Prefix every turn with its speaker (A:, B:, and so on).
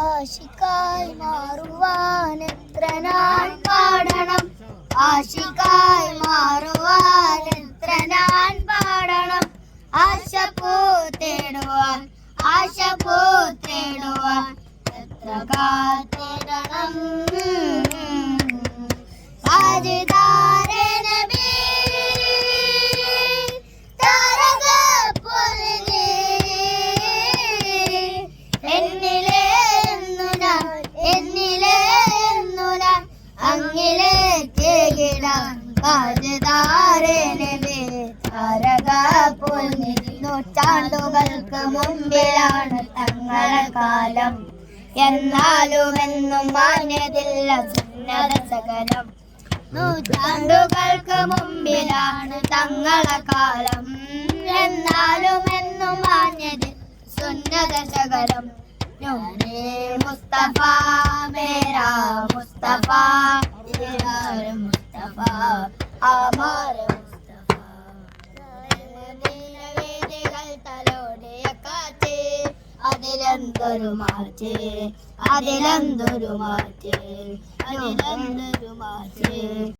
A: ആശിക്കായി മാറുവാൻ എത്ര നാൾ പാടണം, ആശിക്കായി മാറുവാൻ എത്ര നാൾ പാടണം, ആശ പൂത്തിടുവാൻ ആശ പൂത്തിടുവാൻ എത്ര കാത്തിടണം. സാജിദാരെ നബി താരകപ്പൊലിഞ്ഞേ എന്നിലെ അങ്ങിലേക്ക് കിടാൻ സാജിദാരെ നബി താരകപ്പൊലിഞ്ഞേ. നൂറ്റാണ്ടുകൾക്ക് മുമ്പിലാണ് തങ്ങളെ കാലം, എന്നാലും എന്നും മാന്യതില്ല സുന്നത സകലം. നൂറ്റാണ്ടുകൾക്ക് മുമ്പിലാണ് തങ്ങളെ കാലം, എന്നാലും എന്നും മാന്യതിൽ സുന്നത സകലം. നൂറേ മുസ്തഫ മേരാ മുസ്തഫ മുസ്തഫ അമാര മുസ്തഫ. വേദികൾ തലോടിയ കാറ്റ് അതിലെന്തൊരു മാറ്റ് അതിലെന്തൊരു മാറ്റ് അതിലെന്തൊരു മാറ്റ്.